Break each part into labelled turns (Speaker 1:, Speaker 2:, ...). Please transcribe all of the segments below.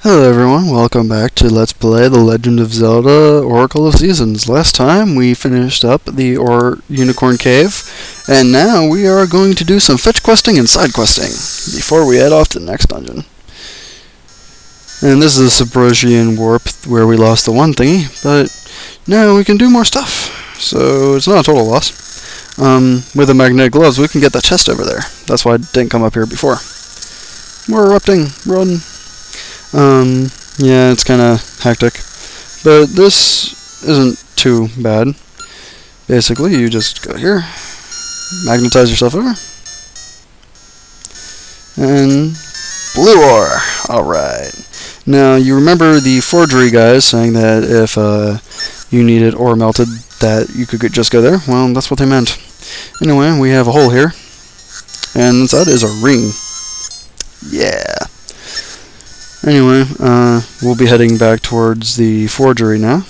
Speaker 1: Hello everyone, welcome back to Let's Play The Legend of Zelda Oracle of Seasons. Last time we finished up the Unicorn Cave, and now we are going to do some fetch questing and side questing before we head off to the next dungeon. And this is a Subrosian warp where we lost the one thingy, but now we can do more stuff, so it's not a total loss. With the magnetic gloves we can get that chest over there. That's why I didn't come up here before. We're erupting, run. Yeah, it's kinda hectic, but this isn't too bad. Basically, you just go here, magnetize yourself over, and blue ore. Alright. Now, you remember the forgery guys saying that if you needed ore melted, that you could just go there? Well, that's what they meant. Anyway, we have a hole here, and inside is a ring. Yeah. Anyway, we'll be heading back towards the forgery now.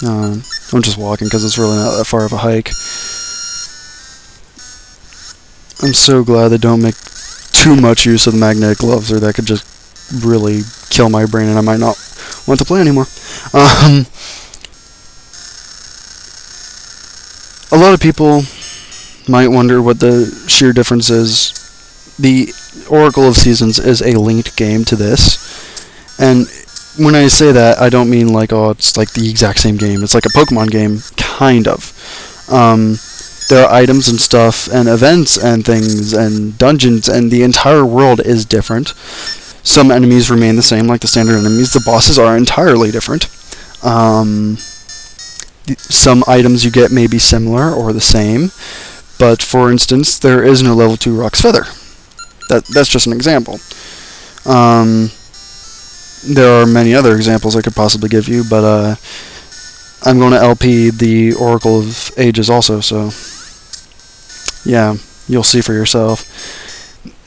Speaker 1: I'm just walking because it's really not that far of a hike. I'm so glad they don't make too much use of the magnetic gloves, or that could just really kill my brain and I might not want to play anymore. A lot of people might wonder what the sheer difference is. The Oracle of Seasons is a linked game to this, and when I say that, I don't mean like, oh, it's like the exact same game. It's like a Pokemon game, kind of. There are items and stuff, and events and things, and dungeons, and the entire world is different. Some enemies remain the same, like the standard enemies. The bosses are entirely different. Some items you get may be similar or the same, but for instance, there is no level 2 Rock's Feather. That's just an example. There are many other examples I could possibly give you, but I'm going to LP the Oracle of Ages also, so yeah, you'll see for yourself.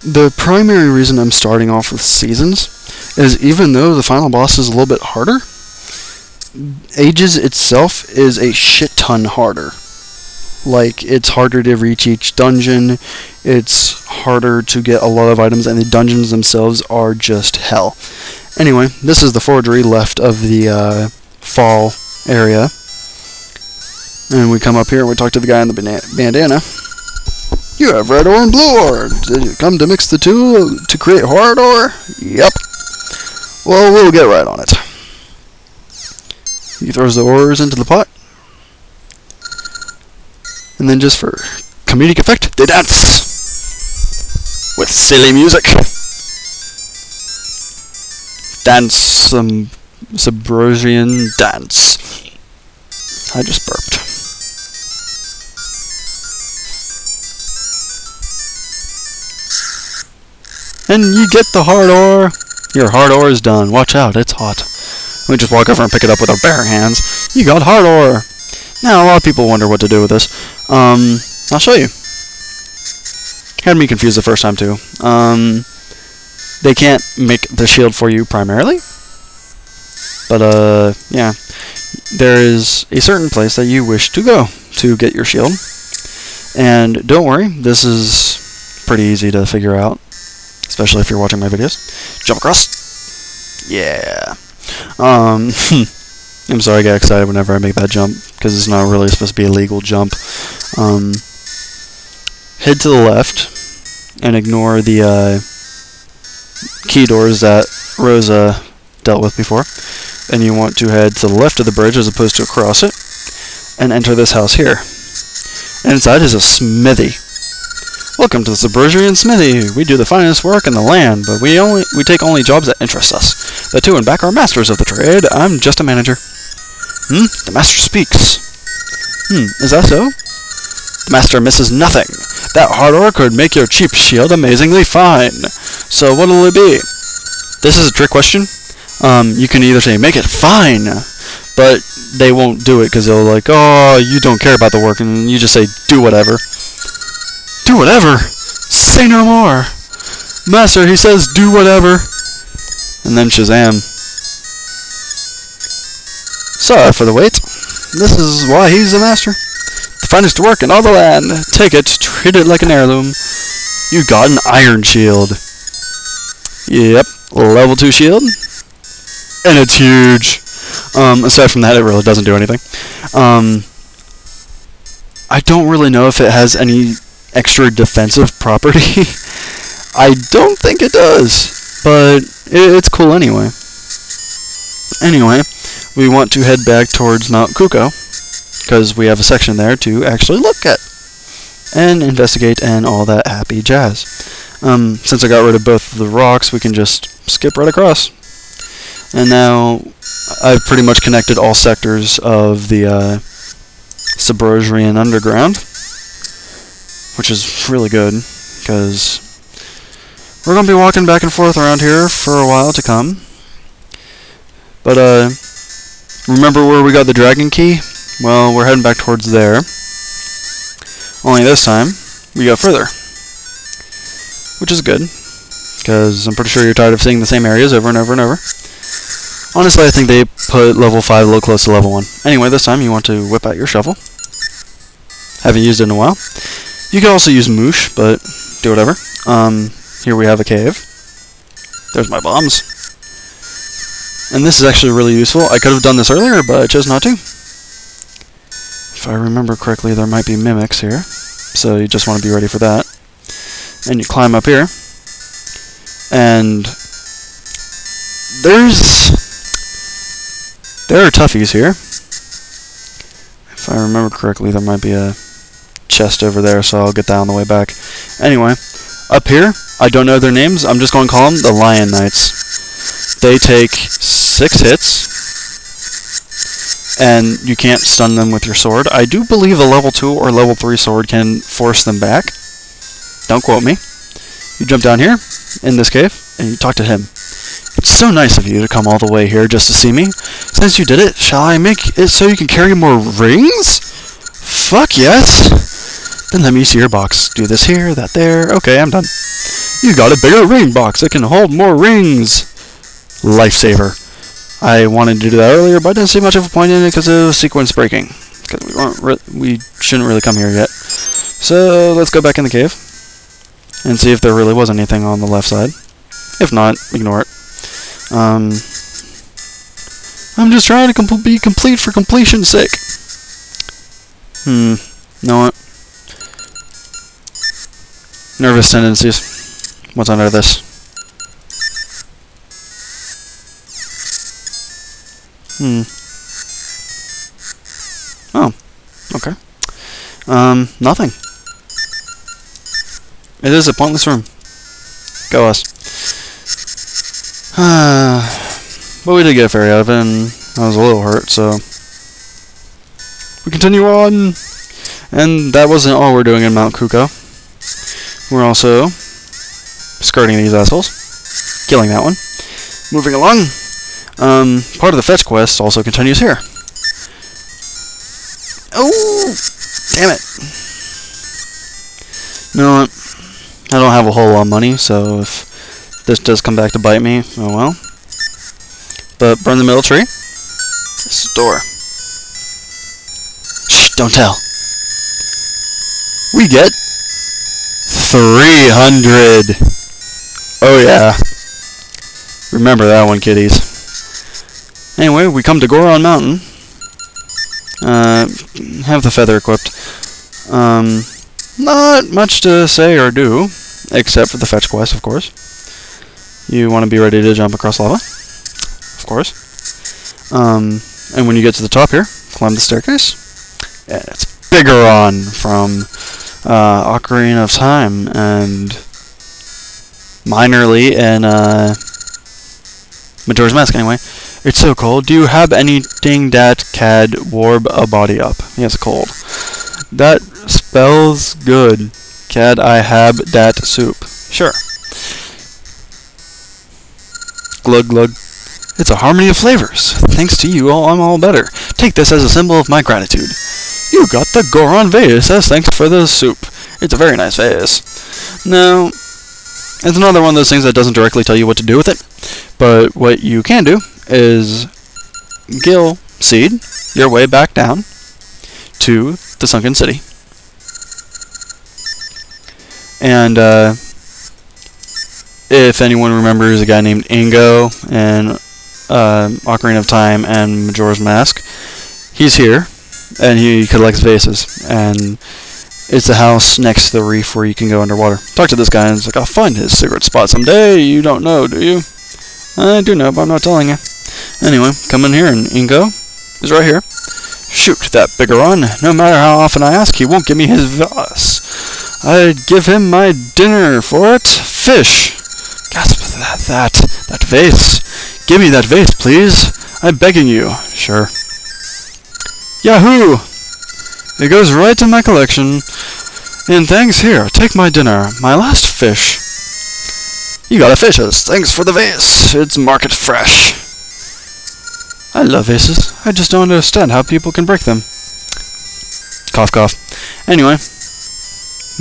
Speaker 1: The primary reason I'm starting off with Seasons is even though the final boss is a little bit harder, Ages itself is a shit ton harder. Like, it's harder to reach each dungeon, it's harder to get a lot of items, and the dungeons themselves are just hell. Anyway, this is the forgery left of the fall area. And we come up here and we talk to the guy in the bandana. You have red ore and blue ore. Did you come to mix the two to create hard ore? Yep. Well, we'll get right on it. He throws the ores into the pot. And then just for comedic effect, they dance! With silly music! Dance, some Subrosian dance. I just burped. And you get the hard ore. Your hard ore is done. Watch out, it's hot. We just walk over and pick it up with our bare hands. You got hard ore! Now, a lot of people wonder what to do with this. I'll show you. Had me confused the first time, too. They can't make the shield for you primarily. But, yeah. There is a certain place that you wish to go to get your shield. And don't worry, this is pretty easy to figure out. Especially if you're watching my videos. Jump across. Yeah. I'm sorry I get excited whenever I make that jump, because it's not really supposed to be a legal jump. Head to the left, and ignore the key doors that Rosa dealt with before. And you want to head to the left of the bridge as opposed to across it, and enter this house here. And inside is a smithy. Welcome to the Subrosian Smithy. We do the finest work in the land, but we take only jobs that interest us. The two in back are masters of the trade. I'm just a manager. The master speaks. Is that so? The master misses nothing. That hard ore could make your cheap shield amazingly fine. So what'll it be? This is a trick question. You can either say, make it fine, but they won't do it because they'll like, oh, you don't care about the work, and you just say, do whatever. Do whatever? Say no more. Master, he says, do whatever. And then Shazam. Sorry for the wait. This is why he's the master. The finest work in all the land. Take it, treat it like an heirloom. You got an iron shield. Yep, level 2 shield. and it's huge. Aside from that, it really doesn't do anything. I don't really know if it has any extra defensive property. I don't think it does, but it's cool anyway. Anyway, we want to head back towards Mount Kuko, because we have a section there to actually look at and investigate and all that happy jazz. Since I got rid of both of the rocks, we can just skip right across. And now I've pretty much connected all sectors of the Subrosian Underground, which is really good, because we're going to be walking back and forth around here for a while to come. But, remember where we got the dragon key? Well, we're heading back towards there. Only this time, we go further. Which is good, because I'm pretty sure you're tired of seeing the same areas over and over and over. Honestly, I think they put level 5 a little close to level 1. Anyway, this time you want to whip out your shovel. Haven't used it in a while. You can also use moosh, but do whatever. Here we have a cave. There's my bombs. And this is actually really useful. I could have done this earlier, but I chose not to. If I remember correctly, there might be mimics here. So you just want to be ready for that. And you climb up here. And there are toughies here. If I remember correctly, there might be a chest over there, so I'll get that on the way back. Anyway, up here, I don't know their names. I'm just going to call them the Lion Knights. They take 6 hits, and you can't stun them with your sword. I do believe a level 2 or level 3 sword can force them back. Don't quote me. You jump down here, in this cave, and you talk to him. It's so nice of you to come all the way here just to see me. Since you did it, shall I make it so you can carry more rings? Fuck yes! Then let me see your box. Do this here, that there. Okay, I'm done. You got a bigger ring box. It can hold more rings. Lifesaver. I wanted to do that earlier, but I didn't see much of a point in it because it was sequence breaking. Because we shouldn't really come here yet. So let's go back in the cave and see if there really was anything on the left side. If not, ignore it. I'm just trying to be complete for completion's sake. Know what? Nervous tendencies. What's under this? Oh, okay. Nothing. It is a pointless room. Go us. But we did get a fairy out of it, and I was a little hurt, so we continue on. And that wasn't all we're doing in Mount Kuko. We're also skirting these assholes, killing that one. Moving along. Part of the fetch quest also continues here. Oh, damn it! You know what? I don't have a whole lot of money, so if this does come back to bite me, oh well. But burn the middle tree. This is the door. Shh, don't tell. We get 300. Oh yeah. Remember that one, kiddies. Anyway, we come to Goron Mountain. Have the feather equipped. Not much to say or do, except for the fetch quest, of course. You want to be ready to jump across lava, of course. And when you get to the top here, climb the staircase. Yeah, it's Bigoron from Ocarina of Time, and minorly in Majora's Mask, anyway. It's so cold. Do you have anything that can warm a body up? Yes, cold. That spells good. Can I have that soup? Sure. Glug glug. It's a harmony of flavors. Thanks to you, I'm all better. Take this as a symbol of my gratitude. You got the Goron vase as thanks for the soup. It's a very nice vase. Now, it's another one of those things that doesn't directly tell you what to do with it. But what you can do is gill seed your way back down to the sunken city. And if anyone remembers a guy named Ingo in Ocarina of Time and Majora's Mask. He's here, and he collects vases, and it's a house next to the reef where you can go underwater. Talk to this guy, and it's like, I'll find his secret spot someday. You don't know, do you? I do know, but I'm not telling you. Anyway, come in here, and Ingo is right here. Shoot, that Bigaron. No matter how often I ask, he won't give me his vase. I'd give him my dinner for it. Fish. Gasp, that vase. Give me that vase, please. I'm begging you. Sure. Yahoo! It goes right in my collection. And thanks, here, take my dinner. My last fish. You got a fishes. Thanks for the vase. It's market fresh. I love vases. I just don't understand how people can break them. Cough, cough. Anyway,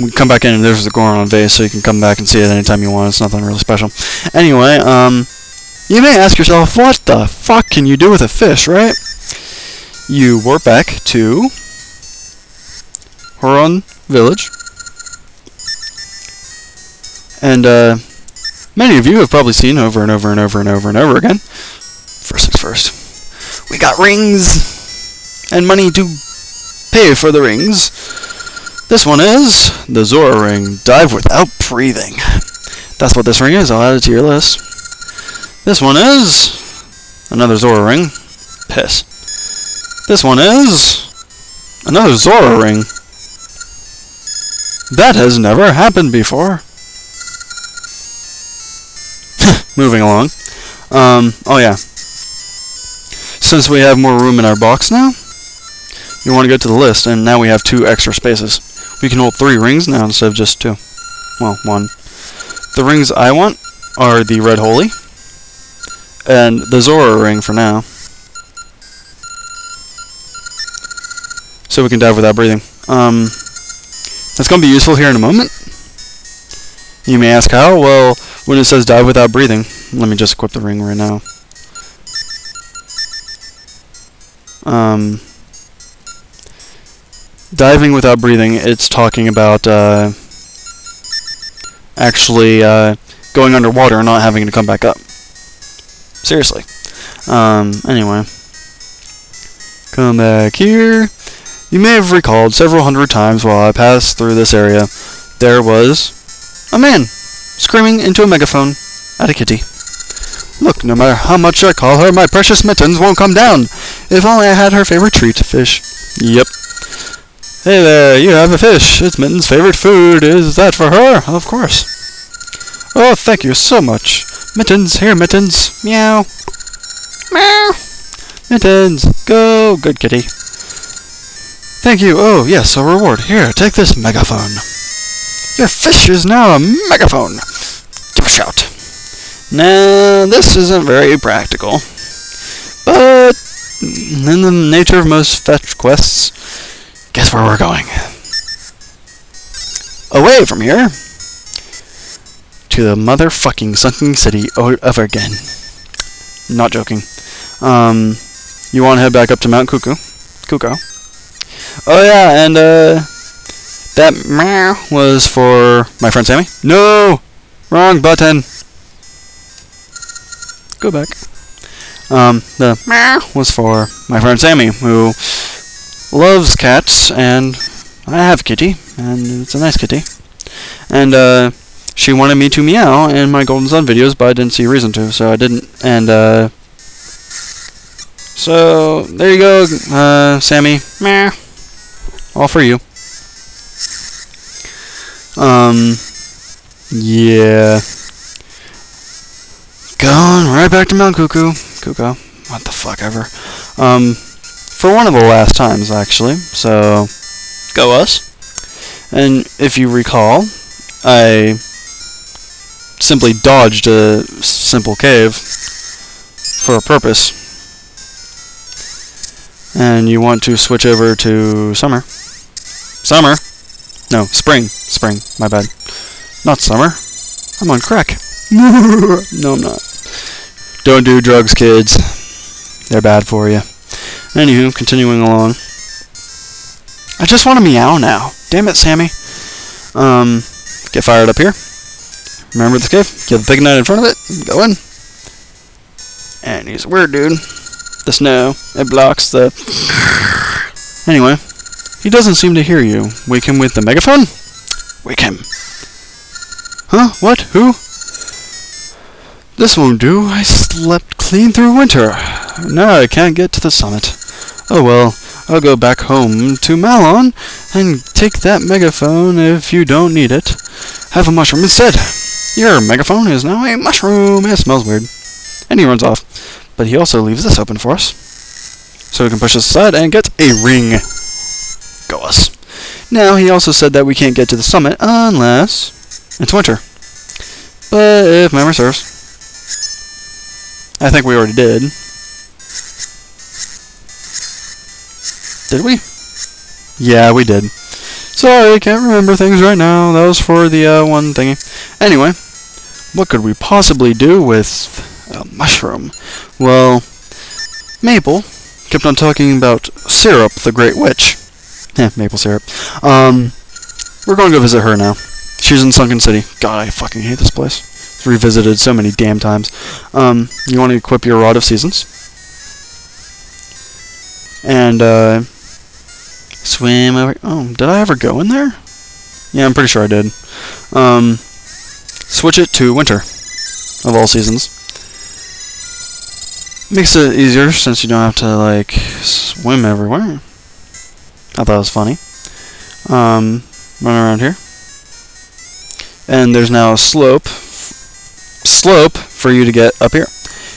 Speaker 1: we come back in and there's the Goron vase, so you can come back and see it anytime you want. It's nothing really special. Anyway, you may ask yourself, what the fuck can you do with a fish, right? You warp back to Horon Village. And, many of you have probably seen over and over and over and over and over again. First things first. We got rings and money to pay for the rings. This one is the Zora ring. Dive without breathing. That's what this ring is. I'll add it to your list. This one is another Zora ring. Piss. This one is another Zora ring. That has never happened before. Moving along. Oh yeah. Since we have more room in our box now, you want to go to the list, and now we have 2 extra spaces. We can hold 3 rings now instead of just 2. Well, 1. The rings I want are the Red Holy, and the Zora ring for now. So we can dive without breathing. That's going to be useful here in a moment. You may ask how? Well, when it says dive without breathing, let me just equip the ring right now. Diving without breathing, it's talking about actually going underwater and not having to come back up. Seriously. Anyway. Come back here. You may have recalled several hundred times while I passed through this area, there was a man screaming into a megaphone at a kitty. Look, no matter how much I call her, my precious Mittens won't come down. If only I had her favorite treat, fish. Yep. Hey there, you have a fish. It's Mittens' favorite food. Is that for her? Of course. Oh, thank you so much. Mittens, here, Mittens. Meow. Meow. Mittens, go, good kitty. Thank you. Oh, yes, a reward. Here, take this megaphone. Your fish is now a megaphone. Give a shout. Nah, this isn't very practical. But in the nature of most fetch quests, guess where we're going? Away from here to the motherfucking sunken city over again. Not joking. You want to head back up to Mount Kuko. Oh yeah, and that meow was for my friend Sammy. No! Wrong button. Go back. The meow was for my friend Sammy, who loves cats, and I have a kitty, and it's a nice kitty. And she wanted me to meow in my Golden Sun videos, but I didn't see a reason to, so I didn't. And so there you go, Sammy. Meow. All for you. Yeah. Going right back to Mount Kuko. What the fuck ever. For one of the last times, actually. So, go us. And if you recall, I simply dodged a simple cave for a purpose. And you want to switch over to summer. No, spring, my bad. Not summer. I'm on crack. No, I'm not. Don't do drugs, kids. They're bad for you. Anywho, continuing along. I just want to meow now. Damn it, Sammy. Get fired up here. Remember this cave? Kill the big knight in front of it. Go in. And he's a weird dude. The snow, it blocks the... Anyway, he doesn't seem to hear you. Wake him with the megaphone? Wake him. Huh? What? Who? This won't do. I slept clean through winter. Now I can't get to the summit. Oh well, I'll go back home to Malon and take that megaphone if you don't need it. Have a mushroom instead. Your megaphone is now a mushroom. It smells weird. And he runs off. But he also leaves this open for us. So we can push this aside and get a ring. Go us. Now, he also said that we can't get to the summit unless it's winter. But if memory serves. I think we already did. Did we? Yeah, we did. Sorry, can't remember things right now. That was for the one thingy. Anyway, what could we possibly do with a mushroom? Well, Maple kept on talking about Syrup, the Great Witch. Maple syrup. We're going to go visit her now. She's in Sunken City. God, I fucking hate this place. It's revisited so many damn times. You want to equip your Rod of Seasons. And, swim over... Oh, did I ever go in there? Yeah, I'm pretty sure I did. Switch it to winter. Of all seasons. Makes it easier since you don't have to, like, swim everywhere. I thought it was funny. Run around here. And there's now a slope for you to get up here.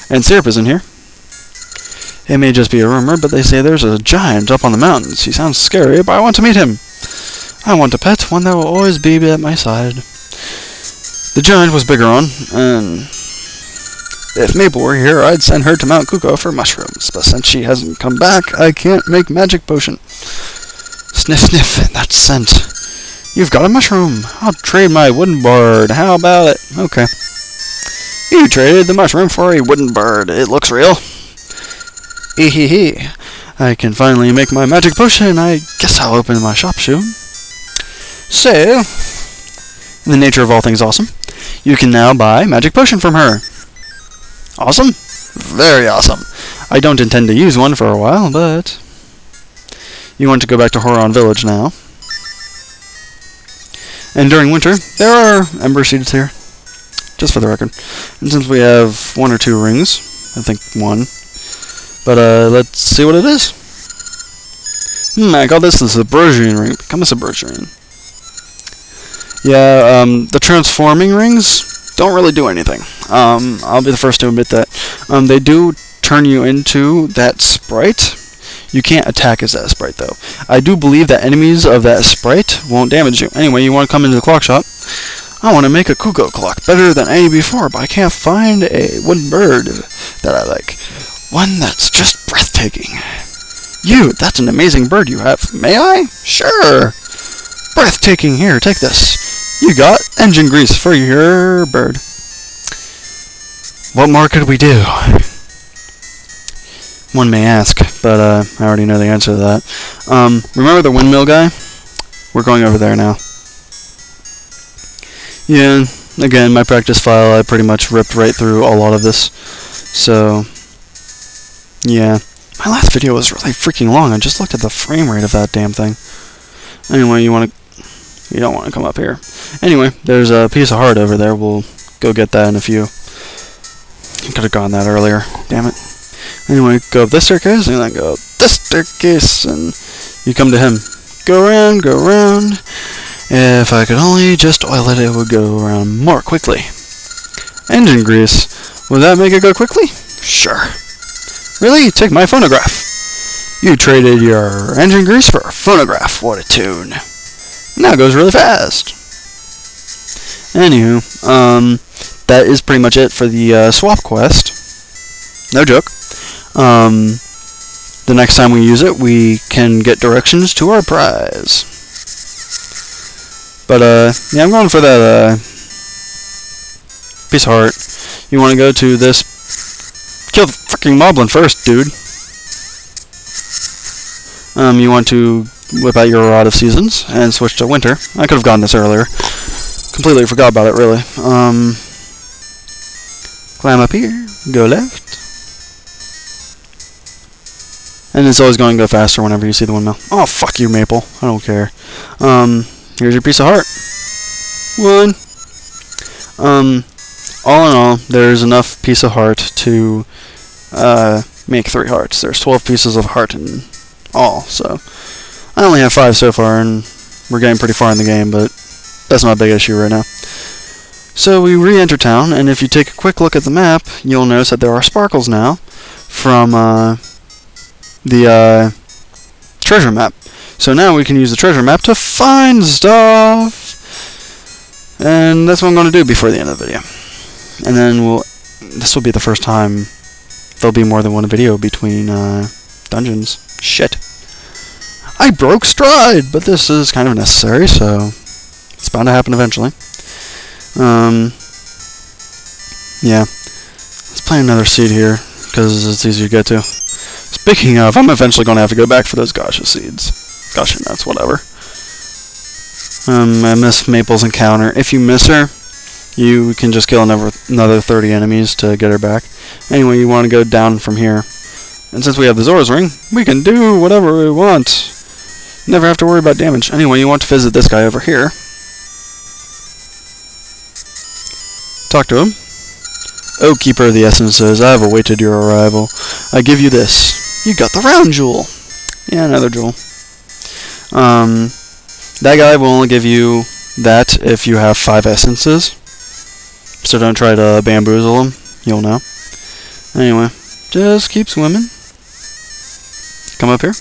Speaker 1: And Syrup is in here. It may just be a rumor, but they say there's a giant up on the mountains. He sounds scary, but I want to meet him. I want a pet, one that will always be at my side. The giant was bigger on, and if Maple were here, I'd send her to Mount Kuko for mushrooms. But since she hasn't come back, I can't make magic potion. Sniff, sniff, that scent. You've got a mushroom. I'll trade my wooden bird. How about it? Okay. You traded the mushroom for a wooden bird. It looks real. Hee. I can finally make my magic potion. I guess I'll open my shop soon. So, in the nature of all things awesome, you can now buy magic potion from her. Awesome? Very awesome. I don't intend to use one for a while, but... You want to go back to Horon Village now. And during winter, there are ember seeds here. Just for the record. And since we have 1 or 2 rings, I think 1. But let's see what it is. I call this the Subrosian ring. Become a Subrosian. Yeah, the transforming rings don't really do anything. I'll be the first to admit that. They do turn you into that sprite. You can't attack as that sprite, though. I do believe that enemies of that sprite won't damage you. Anyway, you want to come into the clock shop. I want to make a Kuko clock better than any before, but I can't find a wooden bird that I like. One that's just breathtaking. You, that's an amazing bird you have. May I? Sure. Breathtaking. Here, take this. You got engine grease for your bird. What more could we do? One may ask, but I already know the answer to that. Remember the windmill guy? We're going over there now. Yeah, again, my practice file, I pretty much ripped right through a lot of this. So, yeah. My last video was really freaking long. I just looked at the frame rate of that damn thing. Anyway, you don't want to come up here. Anyway, there's a piece of heart over there. We'll go get that in a few. I could have gone that earlier. Damn it. Anyway, go up this staircase, and then go up this staircase, and you come to him. Go around, go around. If I could only just oil it, it would go around more quickly. Engine grease. Would that make it go quickly? Sure. Really? Take my phonograph. You traded your engine grease for a phonograph. What a tune. And that goes really fast. Anywho, that is pretty much it for the swap quest. No joke. The next time we use it, we can get directions to our prize. But, yeah, I'm going for that, piece of heart. You want to go to this... Kill the freaking moblin first, dude. You want to whip out your Rod of Seasons and switch to winter. I could have gotten this earlier. Completely forgot about it, really. Climb up here. Go left. And it's always going to go faster whenever you see the windmill. Oh, fuck you, Maple. I don't care. Here's your piece of heart. 1. All in all, there's enough piece of heart to make 3 hearts. There's 12 pieces of heart in all, so I only have 5 so far, and we're getting pretty far in the game, but that's not a big issue right now. So we re-enter town, and if you take a quick look at the map, you'll notice that there are sparkles now from the treasure map. So now we can use the treasure map to find stuff! And that's what I'm going to do before the end of the video. And then this will be the first time there'll be more than one video between dungeons. Shit. I broke stride, but this is kind of necessary, so it's bound to happen eventually. Yeah. Let's plant another seed here, because it's easier to get to. Speaking of, I'm eventually going to have to go back for those Gasha seeds. Gasha nuts, whatever. I miss Maple's encounter. If you miss her, you can just kill another 30 enemies to get her back. Anyway, you want to go down from here. And since we have the Zora's Ring, we can do whatever we want. Never have to worry about damage. Anyway, you want to visit this guy over here. Talk to him. Oh, Keeper of the Essences, I have awaited your arrival. I give you this. You got the round jewel. Yeah, another jewel. That guy will only give you that if you have 5 essences. So don't try to bamboozle him. You'll know. Anyway, just keep swimming. Come up here.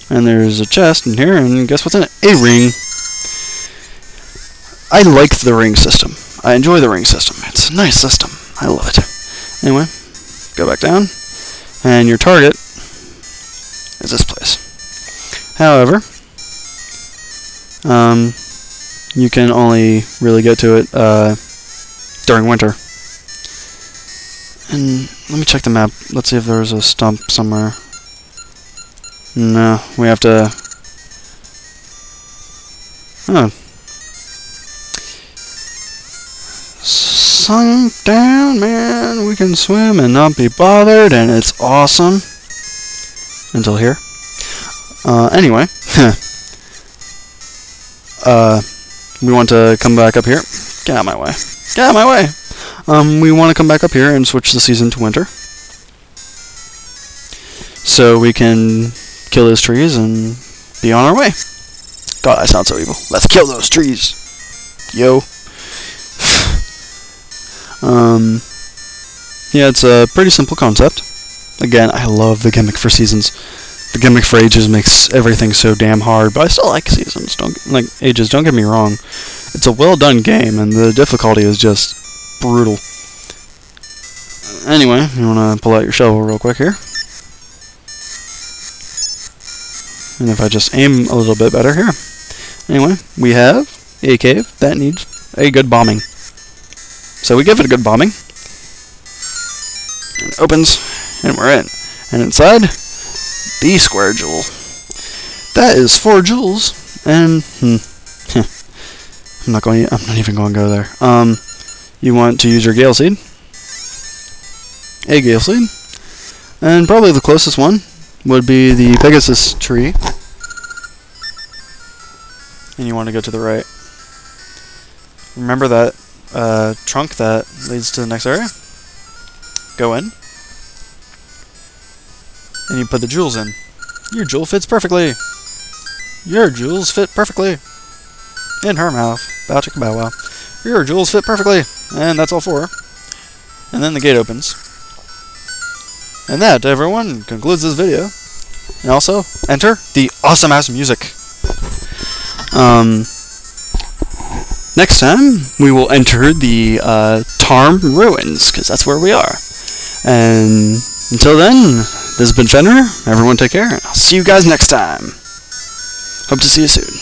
Speaker 1: And there's a chest in here, and guess what's in it? A ring. I like the ring system. I enjoy the ring system. It's a nice system. I love it. Anyway, go back down. And your target is this place. However, you can only really get to it during winter. And let me check the map. Let's see if there's a stump somewhere. No, we have to... Oh. Sunk down, man. We can swim and not be bothered, and it's awesome. Until here. Anyway. We want to come back up here. Get out of my way. Get out of my way! We want to come back up here and switch the season to winter. So we can kill those trees and be on our way. God, I sound so evil. Let's kill those trees! Yo. Yeah, it's a pretty simple concept. Again, I love the gimmick for seasons. The gimmick for ages makes everything so damn hard, but I still like seasons. Ages, don't get me wrong. It's a well done game, and the difficulty is just brutal. Anyway, you want to pull out your shovel real quick here. And if I just aim a little bit better here. Anyway, we have a cave that needs a good bombing. So we give it a good bombing. And it opens, and we're in. And inside, the square jewel. That is 4 jewels, and I'm not even going to go there. You want to use your Gale Seed, a Gale Seed, and probably the closest one would be the Pegasus tree, and you want to go to the right. Remember that trunk that leads to the next area? Go in. And you put the jewels in. Your jewel fits perfectly. Your jewels fit perfectly. In her mouth. Bow chicka bow wow. Your jewels fit perfectly. And that's all 4. And then the gate opens. And that, everyone, concludes this video. And also, enter the awesome ass music. Next time, we will enter the Tarm Ruins, because that's where we are. And until then, this has been Fenrir. Everyone take care, and I'll see you guys next time. Hope to see you soon.